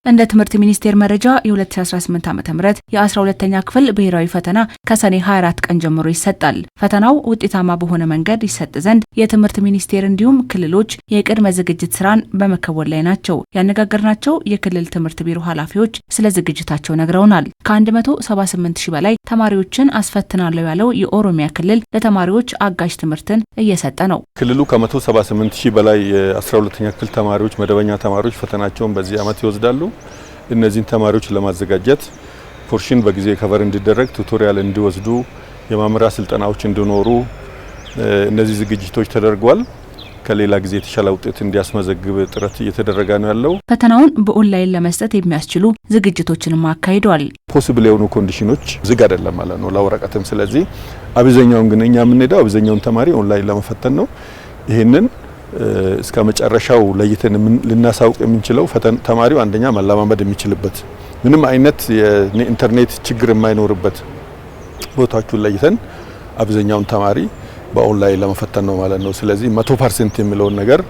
እንደ ትምህርት ሚኒስቴር መረጃ የ2018 ዓ.ም የ12ኛ ክፍል ብሔራዊ ፈተና ከሰኔ 24 ቀን ጀምሮ ይሰጣል። ፈተናው ውጤታማ በሆነ መንገድ ይሰጥ ዘንድ የትምህርት ሚኒስቴር እንዲሁም ክልሎች የቅድመ ዝግጅት ስራን በመከወን ላይ ናቸው። ያነጋገርናቸው የክልል ትምህርት ቢሮ ኃላፊዎች ስለ ዝግጅታቸው ነግረውናል። ከ178 ሺህ በላይ ተማሪዎችን አስፈትናለሁ ያለው የኦሮሚያ ክልል ለተማሪዎች አጋዥ ትምህርትን እየሰጠ ነው። ክልሉ ከ178 ሺህ በላይ የ12ኛ ክፍል ተማሪዎች መደበኛ ተማሪዎች ፈተናቸውን በዚህ ዓመት ይወስዳሉ። እነዚህን ተማሪዎች ለማዘጋጀት ፖርሽን በጊዜ ከቨር እንዲደረግ ቱቶሪያል እንዲወስዱ የማምራ ስልጠናዎች እንዲኖሩ እነዚህ ዝግጅቶች ተደርጓል። ከሌላ ጊዜ የተሻለ ውጤት እንዲያስመዘግብ ጥረት እየተደረገ ነው ያለው። ፈተናውን በኦንላይን ለመስጠት የሚያስችሉ ዝግጅቶችንም አካሂዷል። ፖሲብል የሆኑ ኮንዲሽኖች ዝግ አይደለም ማለት ነው ለወረቀትም። ስለዚህ አብዛኛውን ግን እኛ የምንሄደው አብዛኛውን ተማሪ ኦንላይን ለመፈተን ነው። ይሄንን እስከ መጨረሻው ለይተን ልናሳውቅ የምንችለው ተማሪው አንደኛ መለማመድ የሚችልበት ምንም አይነት የኢንተርኔት ችግር የማይኖርበት ቦታዎችን ለይተን አብዛኛውን ተማሪ በኦንላይን ለመፈተን ነው ማለት ነው። ስለዚህ 100% የሚለውን ነገር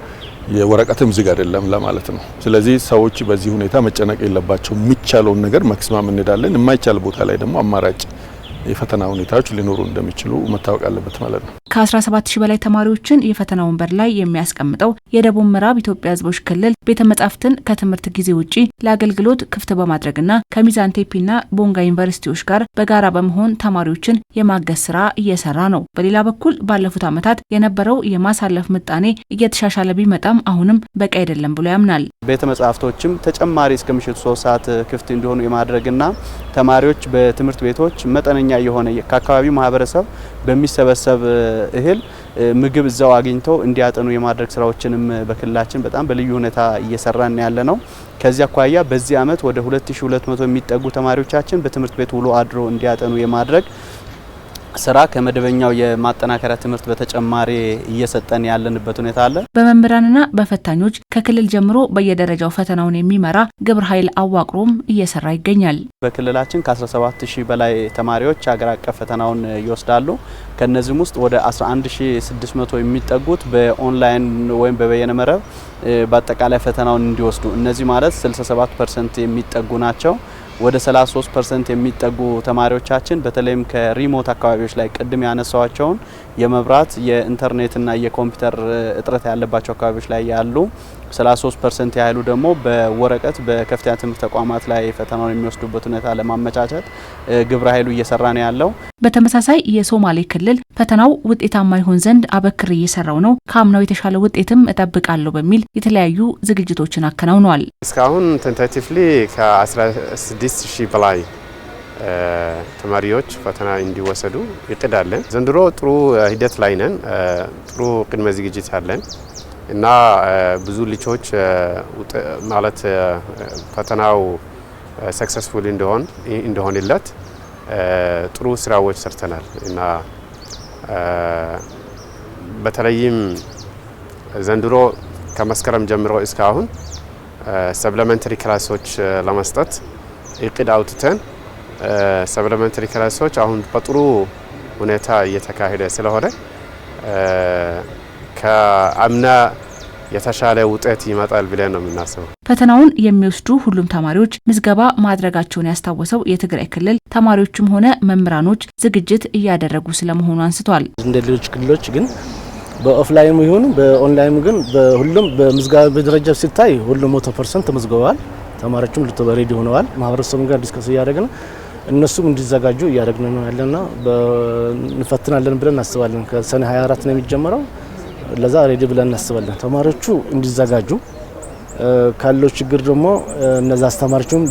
የወረቀትም ዝግ አይደለም ለማለት ነው። ስለዚህ ሰዎች በዚህ ሁኔታ መጨነቅ የለባቸው። የሚቻለውን ነገር ማክሲማም እንዳለን፣ የማይቻል ቦታ ላይ ደግሞ አማራጭ የፈተና ሁኔታዎች ሊኖሩ እንደሚችሉ መታወቅ አለበት ማለት ነው። ከ17 ሺህ በላይ ተማሪዎችን የፈተና ወንበር ላይ የሚያስቀምጠው የደቡብ ምዕራብ ኢትዮጵያ ሕዝቦች ክልል ቤተ መጻሕፍትን ከትምህርት ጊዜ ውጪ ለአገልግሎት ክፍት በማድረግና ከሚዛን ቴፒና ቦንጋ ዩኒቨርሲቲዎች ጋር በጋራ በመሆን ተማሪዎችን የማገዝ ስራ እየሰራ ነው። በሌላ በኩል ባለፉት ዓመታት የነበረው የማሳለፍ ምጣኔ እየተሻሻለ ቢመጣም አሁንም በቂ አይደለም ብሎ ያምናል። ቤተ መጻሕፍቶችም ተጨማሪ እስከ ምሽቱ 3 ሰዓት ክፍት እንዲሆኑ የማድረግና ተማሪዎች በትምህርት ቤቶች መጠነኛ የሆነ ከአካባቢው ማህበረሰብ በሚሰበሰብ እህል ምግብ እዛው አግኝተው እንዲያጠኑ የማድረግ ስራዎችንም በክልላችን በጣም በልዩ ሁኔታ እየሰራን ያለ ነው። ከዚህ አኳያ በዚህ ዓመት ወደ 2200 የሚጠጉ ተማሪዎቻችን በትምህርት ቤት ውሎ አድሮ እንዲያጠኑ የማድረግ ስራ ከመደበኛው የማጠናከሪያ ትምህርት በተጨማሪ እየሰጠን ያለንበት ሁኔታ አለ። በመምህራንና በፈታኞች ከክልል ጀምሮ በየደረጃው ፈተናውን የሚመራ ግብረ ኃይል አዋቅሮም እየሰራ ይገኛል። በክልላችን ከ17000 በላይ ተማሪዎች ሀገር አቀፍ ፈተናውን ይወስዳሉ። ከነዚህም ውስጥ ወደ 11600 የሚጠጉት በኦንላይን ወይም በበየነ መረብ በአጠቃላይ ፈተናውን እንዲወስዱ፣ እነዚህ ማለት 67% የሚጠጉ ናቸው። ወደ 33% የሚጠጉ ተማሪዎቻችን በተለይም ከሪሞት አካባቢዎች ላይ ቅድም ያነሳዋቸውን የመብራት የኢንተርኔትና የኮምፒውተር እጥረት ያለባቸው አካባቢዎች ላይ ያሉ 33% ያህሉ ደግሞ በወረቀት በከፍተኛ ትምህርት ተቋማት ላይ ፈተናውን የሚወስዱበት ሁኔታ ለማመቻቸት ግብረ ኃይሉ እየሰራ ነው ያለው። በተመሳሳይ የሶማሌ ክልል ፈተናው ውጤታማ ይሆን ዘንድ አበክር እየሰራው ነው። ከአምናው የተሻለ ውጤትም እጠብቃለሁ በሚል የተለያዩ ዝግጅቶችን አከናውኗል። እስካሁን ቴንታቲቭሊ ከ16000 በላይ ተማሪዎች ፈተና እንዲወሰዱ ይጥዳለን። ዘንድሮ ጥሩ ሂደት ላይ ነን። ጥሩ ቅድመ ዝግጅት አለን እና ብዙ ልጆች ማለት ፈተናው ሰክሰስፉል እንደሆነለት ጥሩ ስራዎች ሰርተናል እና በተለይም ዘንድሮ ከመስከረም ጀምሮ እስካሁን ሰፕሊመንተሪ ክላሶች ለመስጠት እቅድ አውጥተን ሰፕሊመንተሪ ክላሶች አሁን በጥሩ ሁኔታ እየተካሄደ ስለሆነ ከአምና የተሻለ ውጤት ይመጣል ብለን ነው የምናስበው። ፈተናውን የሚወስዱ ሁሉም ተማሪዎች ምዝገባ ማድረጋቸውን ያስታወሰው የትግራይ ክልል ተማሪዎችም ሆነ መምህራኖች ዝግጅት እያደረጉ ስለመሆኑ አንስቷል። እንደ ሌሎች ክልሎች ግን በኦፍላይኑ ይሁን በኦንላይኑ ግን በሁሉም በምዝገባ ደረጃ ሲታይ ሁሉም 100% ተመዝግበዋል። ተማሪዎችም ሬዲ ሆነዋል። ማህበረሰቡም ጋር ዲስከስ እያደረግን እነሱም እንዲዘጋጁ እያደረግን ነው ያለና እንፈትናለን ብለን እናስባለን። ከሰኔ 24 ነው የሚጀምረው። ለዛ ሬዲ ብለን እናስባለን። ተማሪዎቹ እንዲዘጋጁ ካለው ችግር ደግሞ እነዛ አስተማሪዎችም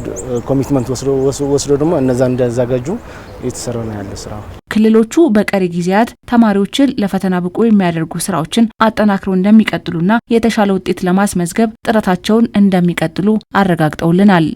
ኮሚትመንት ወስዶ ደግሞ እነዛ እንዲያዘጋጁ እየተሰራ ነው ያለ ስራ። ክልሎቹ በቀሪ ጊዜያት ተማሪዎችን ለፈተና ብቁ የሚያደርጉ ስራዎችን አጠናክረው እንደሚቀጥሉና የተሻለ ውጤት ለማስመዝገብ ጥረታቸውን እንደሚቀጥሉ አረጋግጠውልናል።